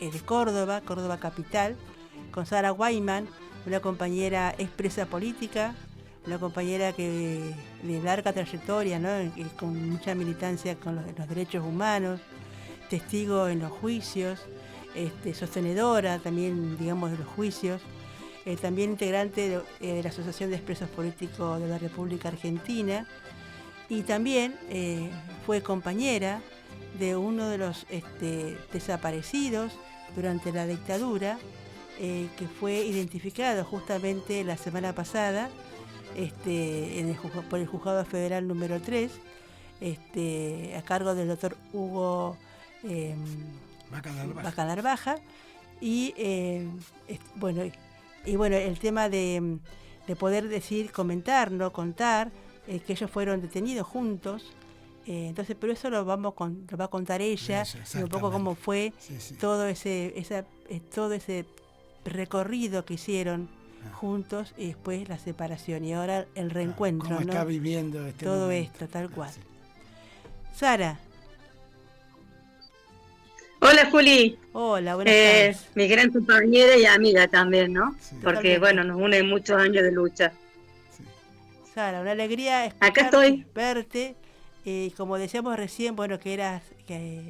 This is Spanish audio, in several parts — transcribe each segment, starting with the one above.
de Córdoba, Córdoba Capital, con Sara Wyman, una compañera expresa política, una compañera que de larga trayectoria, ¿no? Con mucha militancia con los derechos humanos, testigo en los juicios, sostenedora también, digamos, de los juicios, también integrante de la Asociación de Expresos Políticos de la República Argentina, y también fue compañera de uno de los desaparecidos durante la dictadura, que fue identificado justamente la semana pasada por el Juzgado Federal número 3, a cargo del doctor Hugo Bacalar Baja. Y bueno, el tema de poder decir, comentar, no contar, que ellos fueron detenidos juntos. Entonces, pero eso lo va a contar ella, un poco cómo fue todo ese recorrido que hicieron juntos, y después la separación y ahora el reencuentro, cómo ¿no? Está viviendo todo momento. Esto, tal cual. Sara. Hola, Juli. Hola, buenas tardes. Mi gran compañera y amiga también, ¿no? Sí. Porque, bueno, nos unen muchos años de lucha. Sí. Sara, una alegría escucharte, acá estoy. Verte. Como decíamos recién, bueno, que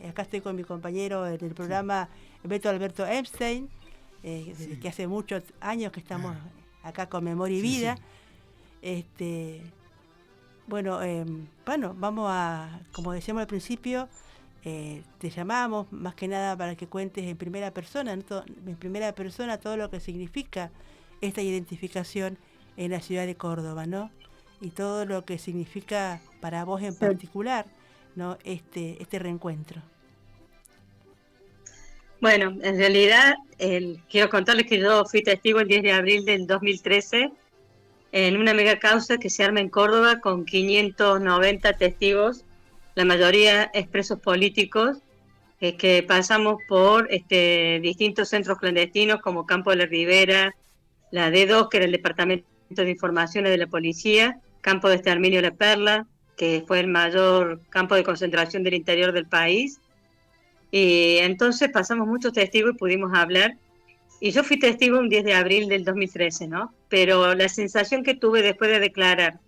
acá estoy con mi compañero del programa, Beto Alberto Epstein, que hace muchos años que estamos acá con Memoria y Vida. Bueno, vamos a, como decíamos al principio, te llamamos más que nada para que cuentes en primera persona todo lo que significa esta identificación en la ciudad de Córdoba, ¿no? Y todo lo que significa para vos en particular, ¿no? Este reencuentro. Bueno, en realidad quiero contarles que yo fui testigo el 10 de abril del 2013 en una mega causa que se arma en Córdoba con 590 testigos, la mayoría expresos políticos, que pasamos por distintos centros clandestinos como Campo de la Ribera, la D2, que era el Departamento de Informaciones de la Policía, Campo de Exterminio La Perla, que fue el mayor campo de concentración del interior del país. Y entonces pasamos muchos testigos y pudimos hablar. Y yo fui testigo un 10 de abril del 2013, ¿no? Pero la sensación que tuve después de declarar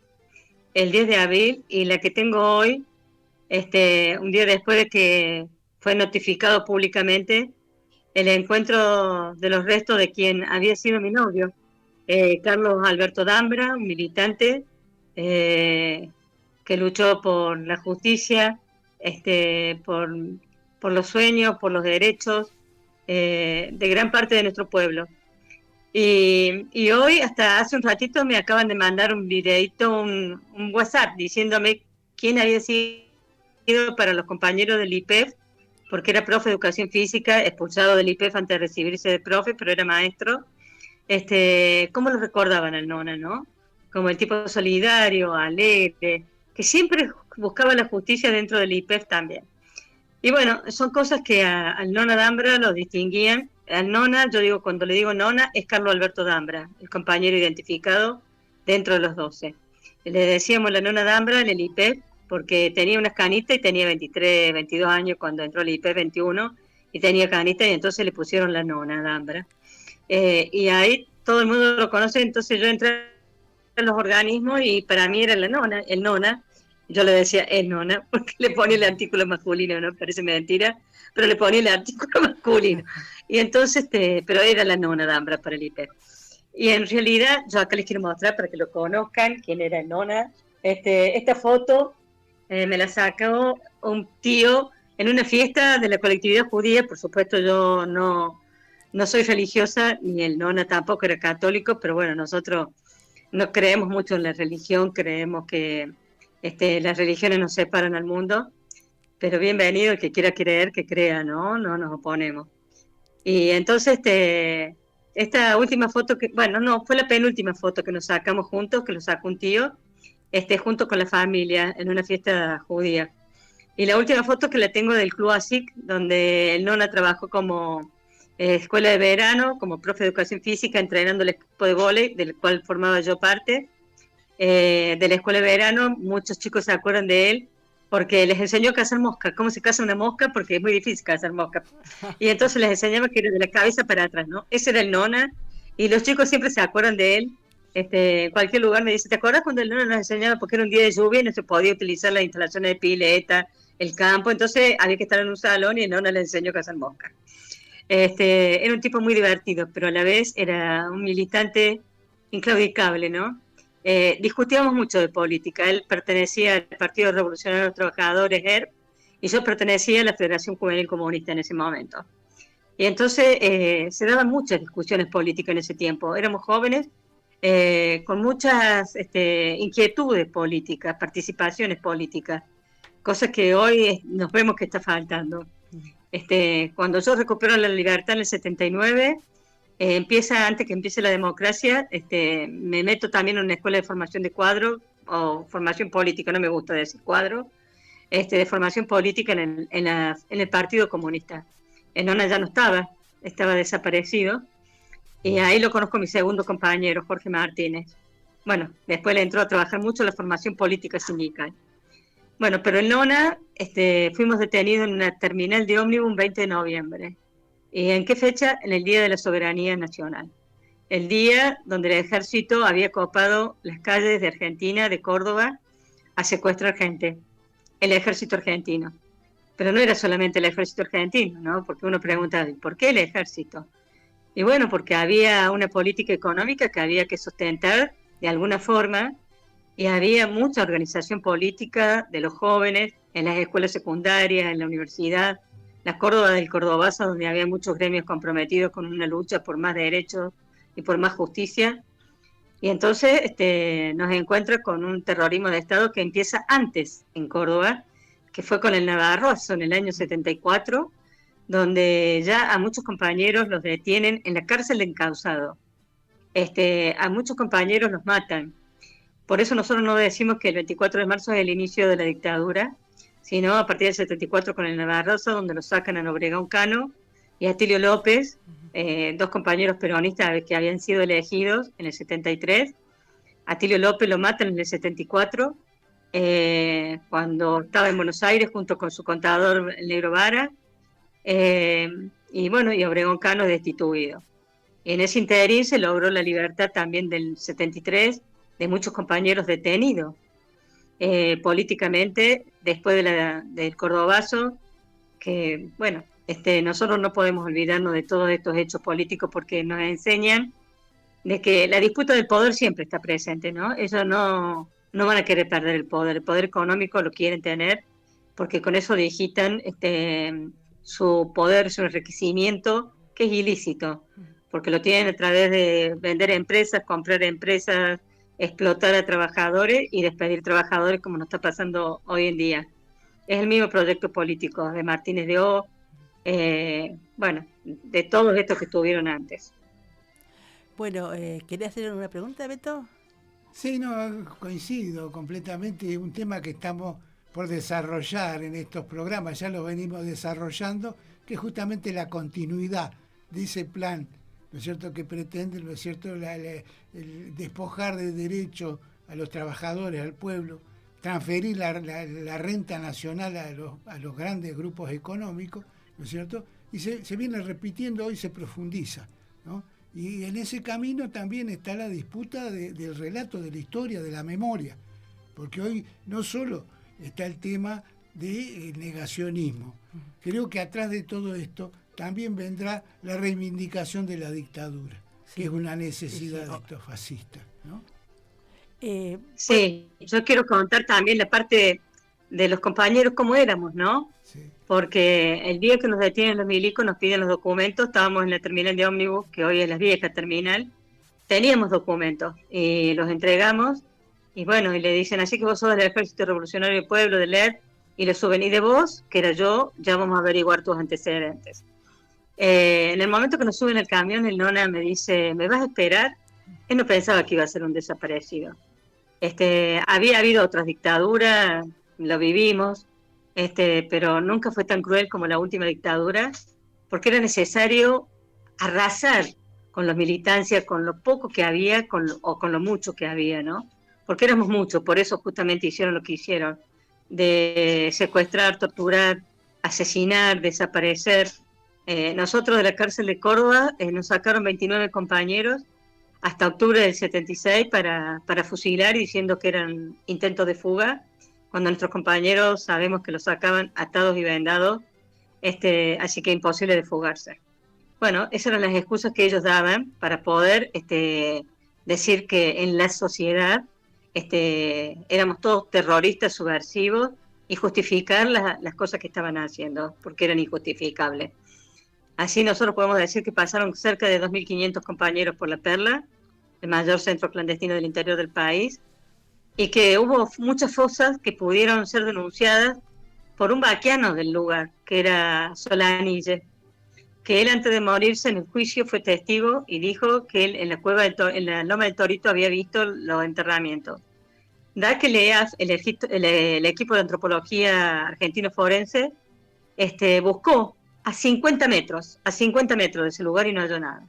el 10 de abril y la que tengo hoy, un día después de que fue notificado públicamente el encuentro de los restos de quien había sido mi novio, Carlos Alberto Dambra, un militante que luchó por la justicia, por los sueños, por los derechos de gran parte de nuestro pueblo. Y hoy, hasta hace un ratito, me acaban de mandar un videito, un WhatsApp, diciéndome quién había sido para los compañeros del IPEF, porque era profe de educación física, expulsado del IPEF antes de recibirse de profe, pero era maestro. ¿Cómo lo recordaban al Nona, no? Como el tipo solidario, alegre, que siempre buscaba la justicia dentro del IPEF también. Y bueno, son cosas que al Nona Dambra lo distinguían. Al Nona, yo digo, cuando le digo Nona, es Carlos Alberto Dambra, el compañero identificado dentro de los 12. Le decíamos la Nona Dambra en el IPEF porque tenía unas canitas y tenía 23, 22 años cuando entró el IPEF 21 y tenía canitas y entonces le pusieron la Nona Dambra. Y ahí todo el mundo lo conoce, entonces yo entré en los organismos y para mí era la Nona, el Nona. Yo le decía Nona, porque le ponía el artículo masculino, no parece mentira, pero le ponía el artículo masculino. Y entonces, pero era la Nona Dambra para el IPEF. Y en realidad, yo acá les quiero mostrar para que lo conozcan, quién era el Nona. Esta foto me la sacó un tío en una fiesta de la colectividad judía. Por supuesto, yo no soy religiosa, ni el Nona tampoco era católico, pero bueno, nosotros no creemos mucho en la religión, creemos que las religiones nos separan al mundo, pero bienvenido el que quiera creer, que crea, ¿no? No nos oponemos. Y entonces esta última foto, fue la penúltima foto que nos sacamos juntos, que lo sacó un tío, junto con la familia, en una fiesta judía. Y la última foto que la tengo del Club ASIC, donde el Nona trabajó como escuela de verano, como profe de educación física, entrenando el equipo de vóley, del cual formaba yo parte. De la escuela de verano, muchos chicos se acuerdan de él, porque les enseñó a cazar mosca, cómo se caza una mosca, porque es muy difícil cazar mosca. Y entonces les enseñaba que era de la cabeza para atrás, ¿no? Ese era el nona, y los chicos siempre se acuerdan de él. En cualquier lugar me dice, ¿te acuerdas cuando el nona nos enseñaba? Porque era un día de lluvia y no se podía utilizar las instalaciones de pileta, el campo, entonces había que estar en un salón y el nona le enseñó a cazar mosca. Era un tipo muy divertido, pero a la vez era un militante inclaudicable, ¿no? Discutíamos mucho de política. Él pertenecía al Partido Revolucionario de los Trabajadores, ERP, y yo pertenecía a la Federación Juvenil Comunista en ese momento. Y entonces se daban muchas discusiones políticas en ese tiempo. Éramos jóvenes con muchas inquietudes políticas, participaciones políticas, cosas que hoy nos vemos que está faltando. Cuando yo recupero la libertad en el 79, antes que empiece la democracia, me meto también en una escuela de formación de cuadro, o formación política, no me gusta decir cuadro, de formación política en el Partido Comunista. En Nona ya no estaba desaparecido, y ahí lo conozco a mi segundo compañero, Jorge Martínez. Bueno, después le entró a trabajar mucho en la formación política sindical. Bueno, pero en Nona fuimos detenidos en una terminal de ómnibus un 20 de noviembre. ¿Y en qué fecha? En el Día de la Soberanía Nacional. El día donde el ejército había copado las calles de Argentina, de Córdoba, a secuestrar gente. El ejército argentino. Pero no era solamente el ejército argentino, ¿no? Porque uno pregunta, ¿por qué el ejército? Y bueno, porque había una política económica que había que sustentar de alguna forma, y había mucha organización política de los jóvenes en las escuelas secundarias, en la universidad, la Córdoba del Cordobazo, donde había muchos gremios comprometidos con una lucha por más derechos y por más justicia. Y entonces nos encuentra con un terrorismo de Estado que empieza antes en Córdoba, que fue con el Navarrozo en el año 74, donde ya a muchos compañeros los detienen en la cárcel de Encausado. A muchos compañeros los matan. Por eso nosotros no decimos que el 24 de marzo es el inicio de la dictadura, sino a partir del 74 con el Navarrozo, donde lo sacan a Obregón Cano y a Tilio López, dos compañeros peronistas que habían sido elegidos en el 73. A Tilio López lo matan en el 74, cuando estaba en Buenos Aires junto con su contador, el Negro Vara, y bueno, y Obregón Cano destituido. En ese interín se logró la libertad también del 73 de muchos compañeros detenidos políticamente después del Cordobazo, que bueno, nosotros no podemos olvidarnos de todos estos hechos políticos porque nos enseñan de que la disputa del poder siempre está presente, ¿no? Ellos no van a querer perder el poder económico lo quieren tener, porque con eso digitan su poder, su enriquecimiento, que es ilícito, porque lo tienen a través de vender empresas, comprar empresas, explotar a trabajadores y despedir trabajadores, como nos está pasando hoy en día. Es el mismo proyecto político de Martínez de O, bueno, de todos estos que estuvieron antes. Bueno, ¿quería hacer una pregunta, Beto? Sí, no, coincido completamente. Es un tema que estamos por desarrollar en estos programas, ya lo venimos desarrollando, que es justamente la continuidad de ese plan, ¿no es cierto?, que pretende, ¿no es cierto?, el despojar de derechos a los trabajadores, al pueblo, transferir la renta nacional a los grandes grupos económicos, ¿no es cierto?, y se viene repitiendo hoy, se profundiza, ¿no? Y en ese camino también está la disputa del relato, de la historia, de la memoria, porque hoy no solo está el tema del negacionismo, creo que atrás de todo esto también vendrá la reivindicación de la dictadura, sí, que es una necesidad de estos fascistas, ¿no? Sí, yo quiero contar también la parte de los compañeros, cómo éramos, ¿no? Sí. Porque el día que nos detienen los milicos, nos piden los documentos, estábamos en la terminal de ómnibus, que hoy es la vieja terminal, teníamos documentos y los entregamos, y bueno, y le dicen, así que vos sos del Ejército Revolucionario del Pueblo, del ERP, y le suben, y de vos, que era yo, ya vamos a averiguar tus antecedentes. En el momento que nos suben al camión, el nona me dice, ¿me vas a esperar? Él no pensaba que iba a ser un desaparecido. Había habido otras dictaduras, lo vivimos, pero nunca fue tan cruel como la última dictadura, porque era necesario arrasar con la militancia, con lo poco que había, o con lo mucho que había, ¿no? Porque éramos muchos, por eso justamente hicieron lo que hicieron. de secuestrar, torturar, asesinar, desaparecer. Nosotros de la cárcel de Córdoba nos sacaron 29 compañeros hasta octubre del 76 para fusilar, diciendo que eran intentos de fuga, cuando nuestros compañeros sabemos que los sacaban atados y vendados, así que imposible de fugarse. Bueno, esas eran las excusas que ellos daban para poder decir que en la sociedad éramos todos terroristas subversivos y justificar las cosas que estaban haciendo, porque eran injustificables. Así nosotros podemos decir que pasaron cerca de 2.500 compañeros por La Perla, el mayor centro clandestino del interior del país, y que hubo muchas fosas que pudieron ser denunciadas por un vaquiano del lugar, que era Solanille, que él antes de morirse en el juicio fue testigo y dijo que él en la cueva en la Loma del Torito había visto los enterramientos. Da que leas el equipo de antropología argentino forense buscó a 50 metros de ese lugar y no halló nada.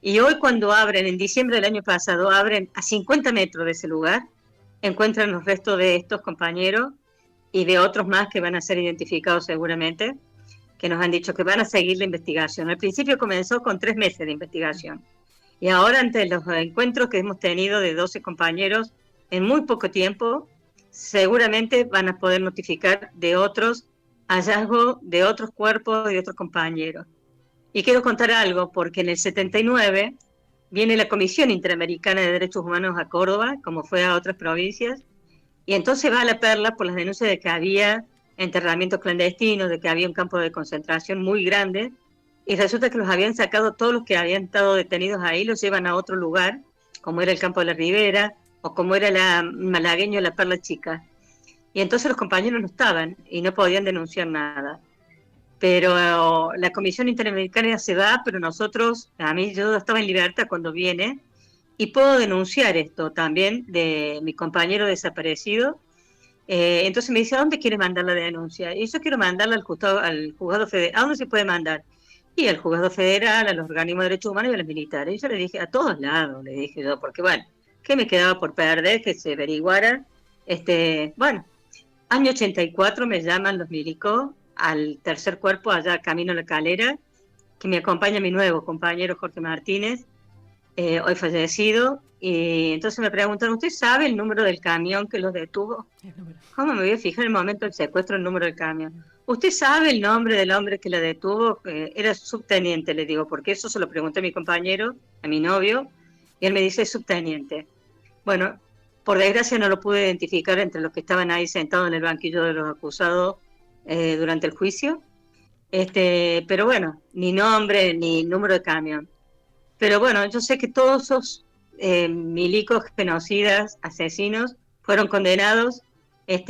Y hoy cuando abren, en diciembre del año pasado, abren a 50 metros de ese lugar, encuentran los restos de estos compañeros y de otros más que van a ser identificados seguramente, que nos han dicho que van a seguir la investigación. Al principio comenzó con 3 meses de investigación. Y ahora, ante los encuentros que hemos tenido de 12 compañeros en muy poco tiempo, seguramente van a poder notificar de otros hallazgos de otros cuerpos y de otros compañeros. Y quiero contar algo, porque en el 79 viene la Comisión Interamericana de Derechos Humanos a Córdoba, como fue a otras provincias, y entonces va a La Perla por las denuncias de que había enterramientos clandestinos, de que había un campo de concentración muy grande, y resulta que los habían sacado, todos los que habían estado detenidos ahí, los llevan a otro lugar, como era el campo de la Ribera, o como era la malagueño La Perla Chica. Y entonces los compañeros no estaban, y no podían denunciar nada. Pero la Comisión Interamericana se va, pero nosotros, yo estaba en libertad cuando viene, y puedo denunciar esto también de mi compañero desaparecido. Entonces me dice, ¿a dónde quiere mandar la denuncia? Y yo quiero mandarla al juzgado federal. ¿A dónde se puede mandar? Y al juzgado federal, a los organismos de derechos humanos y a los militares. Y yo le dije, a todos lados, le dije yo, porque bueno, ¿qué me quedaba por perder? Que se averiguara. Bueno, año 84 me llaman los milicos al tercer cuerpo allá camino a La Calera, que me acompaña mi nuevo compañero Jorge Martínez, hoy fallecido, y entonces me preguntaron, ¿usted sabe el número del camión que los detuvo? ¿Cómo me voy a fijar en el momento del secuestro el número del camión? ¿Usted sabe el nombre del hombre que la detuvo? Era subteniente, le digo, porque eso se lo pregunté a mi compañero, a mi novio, y él me dice subteniente. Bueno, por desgracia no lo pude identificar entre los que estaban ahí sentados en el banquillo de los acusados durante el juicio, pero bueno, ni nombre ni número de camión. Pero bueno, yo sé que todos esos milicos, genocidas, asesinos, fueron condenados en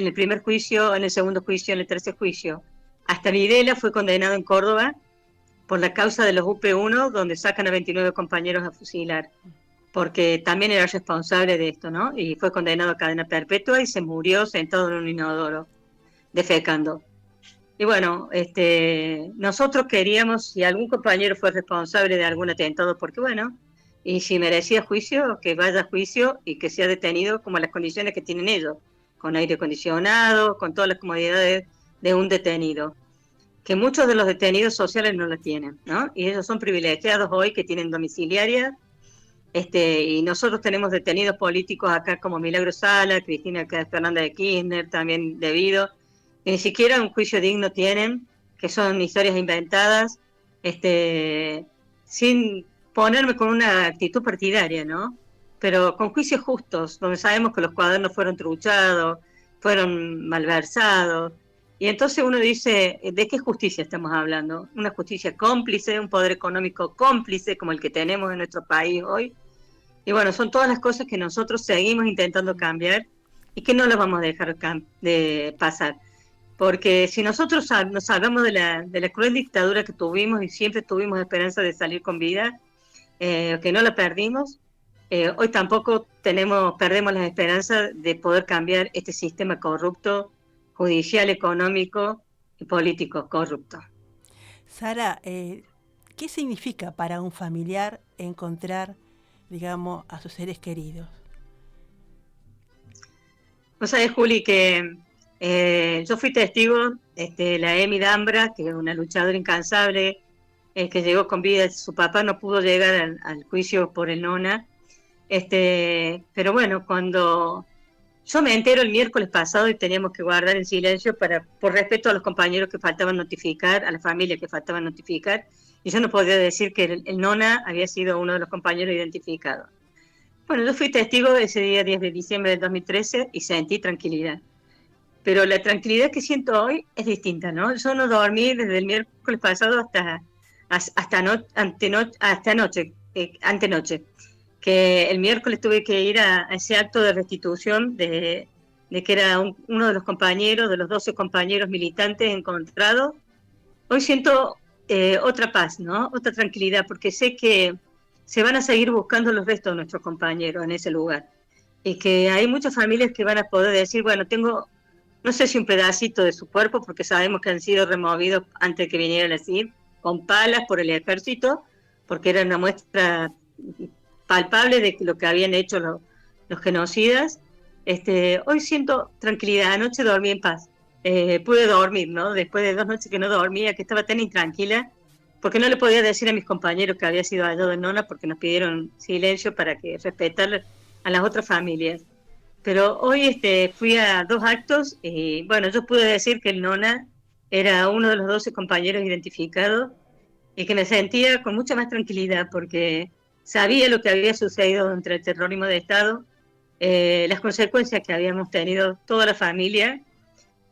el primer juicio, en el segundo juicio, en el tercer juicio. Hasta Videla fue condenado en Córdoba por la causa de los UP1, donde sacan a 29 compañeros a fusilar, porque también era responsable de esto, ¿no? Y fue condenado a cadena perpetua y se murió sentado en un inodoro, defecando. Y bueno, nosotros queríamos, si algún compañero fue responsable de algún atentado, porque bueno, y si merecía juicio, que vaya a juicio y que sea detenido como las condiciones que tienen ellos, con aire acondicionado, con todas las comodidades de un detenido, que muchos de los detenidos sociales no lo tienen, ¿no? Y ellos son privilegiados hoy que tienen domiciliaria, y nosotros tenemos detenidos políticos acá como Milagro Sala, Cristina Fernández de Kirchner, también debido, que ni siquiera un juicio digno tienen, que son historias inventadas, sin ponerme con una actitud partidaria, ¿no? Pero con juicios justos, donde sabemos que los cuadernos fueron truchados, fueron malversados. Y entonces uno dice, ¿de qué justicia estamos hablando? Una justicia cómplice, un poder económico cómplice como el que tenemos en nuestro país hoy. Y bueno, son todas las cosas que nosotros seguimos intentando cambiar y que no las vamos a dejar de pasar. Porque si nosotros nos salvamos de la cruel dictadura que tuvimos y siempre tuvimos esperanza de salir con vida, que no la perdimos, hoy tampoco perdemos las esperanzas de poder cambiar este sistema corrupto, judicial, económico y político corrupto. Sara, ¿qué significa para un familiar encontrar, digamos, a sus seres queridos? Vos sabés, Juli, que yo fui testigo, la Emi Dambra, que es una luchadora incansable, que llegó con vida. Su papá no pudo llegar al juicio por el Nona. Pero bueno, cuando yo me entero el miércoles pasado y teníamos que guardar en silencio por respeto a los compañeros que faltaban notificar, a la familia que faltaban notificar, y yo no podía decir que el Nona había sido uno de los compañeros identificados. Bueno, yo fui testigo ese día 10 de diciembre del 2013 y sentí tranquilidad. Pero la tranquilidad que siento hoy es distinta, ¿no? Yo no dormí desde el miércoles pasado hasta anoche, antenoche, que el miércoles tuve que ir a ese acto de restitución de que era uno de los compañeros, de los 12 compañeros militantes encontrados. Hoy siento otra paz, ¿no? Otra tranquilidad, porque sé que se van a seguir buscando los restos de nuestros compañeros en ese lugar. Y que hay muchas familias que van a poder decir, bueno, tengo, no sé si un pedacito de su cuerpo, porque sabemos que han sido removidos antes de que viniera el CID, con palas por el ejército, porque era una muestra palpable de lo que habían hecho los genocidas. Hoy siento tranquilidad, anoche dormí en paz. Pude dormir, ¿no? Después de 2 noches que no dormía, que estaba tan intranquila, porque no le podía decir a mis compañeros que había sido hallado en Nona, porque nos pidieron silencio para que respetar a las otras familias. Pero hoy fui a 2 actos y bueno, yo pude decir que el Nona era uno de los 12 compañeros identificados y que me sentía con mucha más tranquilidad porque sabía lo que había sucedido entre el terrorismo de Estado, las consecuencias que habíamos tenido toda la familia.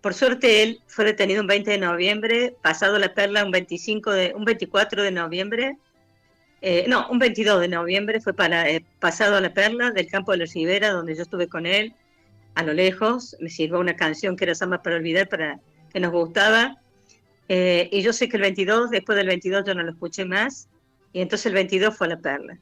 Por suerte él fue detenido un 20 de noviembre, pasado la perla un 24 de noviembre, un 22 de noviembre fue pasado a la perla del campo de la Ribera, donde yo estuve con él, a lo lejos, me sirvió una canción que era Samba para olvidar, que nos gustaba, y yo sé que el 22, después del 22 yo no lo escuché más, y entonces el 22 fue a la perla.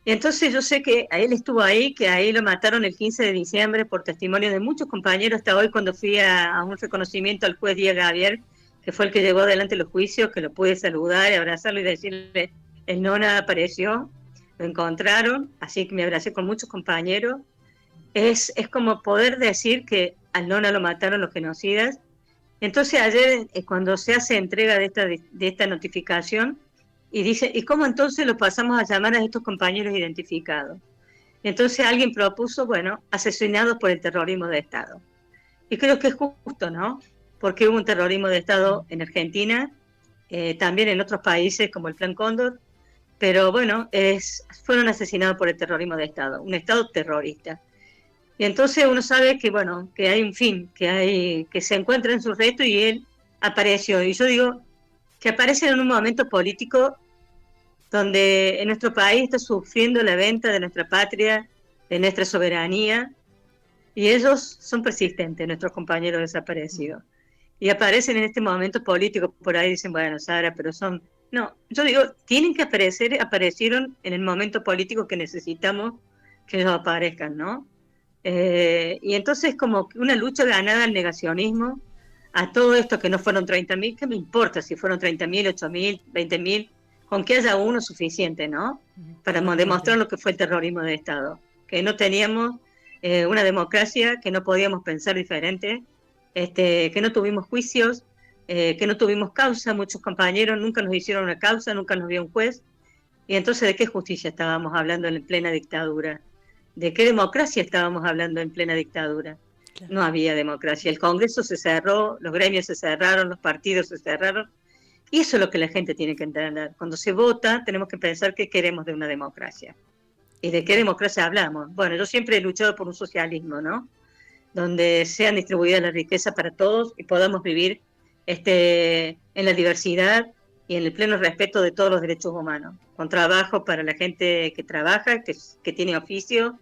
Y entonces yo sé que él estuvo ahí, que ahí lo mataron el 15 de diciembre por testimonio de muchos compañeros, hasta hoy cuando fui a un reconocimiento al juez Díaz Gavier, que fue el que llevó adelante los juicios, que lo pude saludar y abrazarlo y decirle, el Nona apareció, lo encontraron, así que me abracé con muchos compañeros. Es como poder decir que al Nona lo mataron los genocidas. Entonces ayer, cuando se hace entrega de esta notificación, y dice, ¿y cómo entonces lo pasamos a llamar a estos compañeros identificados? Entonces alguien propuso, bueno, asesinados por el terrorismo de Estado. Y creo que es justo, ¿no? Porque hubo un terrorismo de Estado en Argentina, también en otros países como el Plan Cóndor, pero bueno, fueron asesinados por el terrorismo de Estado, un Estado terrorista. Y entonces uno sabe que, bueno, que hay un fin, que se encuentra en su reto y él apareció. Y yo digo que aparece en un momento político donde en nuestro país está sufriendo la venta de nuestra patria, de nuestra soberanía, y ellos son persistentes, nuestros compañeros desaparecidos. Y aparecen en este momento político, por ahí dicen, bueno, Sara, pero son... No, yo digo, tienen que aparecer, aparecieron en el momento político que necesitamos que ellos aparezcan, ¿no? Y entonces como una lucha ganada al negacionismo, a todo esto que no fueron 30.000, ¿qué me importa si fueron 30.000, 8.000, 20.000? Con que haya uno suficiente, ¿no? Para demostrar lo que fue el terrorismo de Estado. Que no teníamos una democracia, que no podíamos pensar diferente, que no tuvimos juicios, que no tuvimos causa. Muchos compañeros nunca nos hicieron una causa, nunca nos vio un juez. Y entonces, ¿de qué justicia estábamos hablando en plena dictadura? ¿De qué democracia estábamos hablando en plena dictadura? Claro. No había democracia. El Congreso se cerró, los gremios se cerraron, los partidos se cerraron. Y eso es lo que la gente tiene que entender. Cuando se vota, tenemos que pensar qué queremos de una democracia. ¿Y de qué democracia hablamos? Bueno, yo siempre he luchado por un socialismo, ¿no? Donde sean distribuidas la riqueza para todos y podamos vivir en la diversidad y en el pleno respeto de todos los derechos humanos. Con trabajo para la gente que trabaja, que tiene oficio,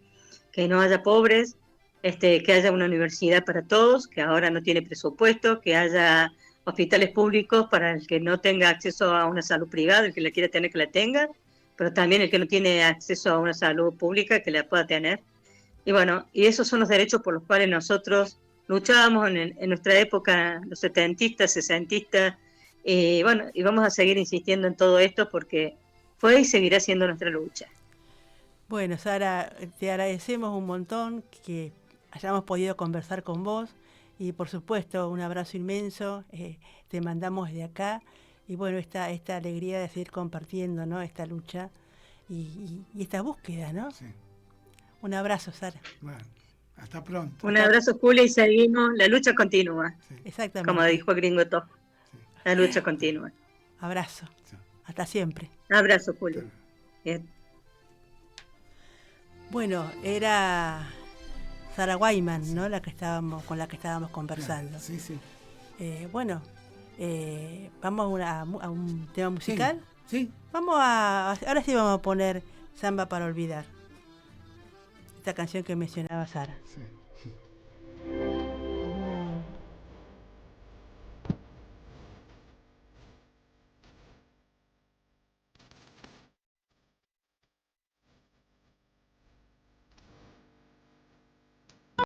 que no haya pobres, que haya una universidad para todos, que ahora no tiene presupuesto, que haya hospitales públicos para el que no tenga acceso a una salud privada, el que la quiera tener que la tenga, pero también el que no tiene acceso a una salud pública que la pueda tener. Y bueno, y esos son los derechos por los cuales nosotros luchábamos en nuestra época, los setentistas, sesentistas, y bueno, y vamos a seguir insistiendo en todo esto porque fue y seguirá siendo nuestra lucha. Bueno, Sara, te agradecemos un montón que hayamos podido conversar con vos. Y por supuesto, un abrazo inmenso, te mandamos desde acá. Y bueno, esta alegría de seguir compartiendo, ¿no? Esta lucha y esta búsqueda, ¿no? Sí. Un abrazo, Sara. Bueno, hasta pronto. Un abrazo, Julia, y seguimos. La lucha continúa. Sí. Exactamente. Como dijo Gringo Top. Sí. La lucha continúa. Abrazo. Sí. Hasta siempre. Abrazo, Julia. Bien. Bueno, era Sara Wyman, ¿no? Con la que estábamos conversando. Sí, sí. Bueno, vamos a un tema musical. Sí. Ahora sí vamos a poner Samba para olvidar. Esta canción que mencionaba Sara. Sí.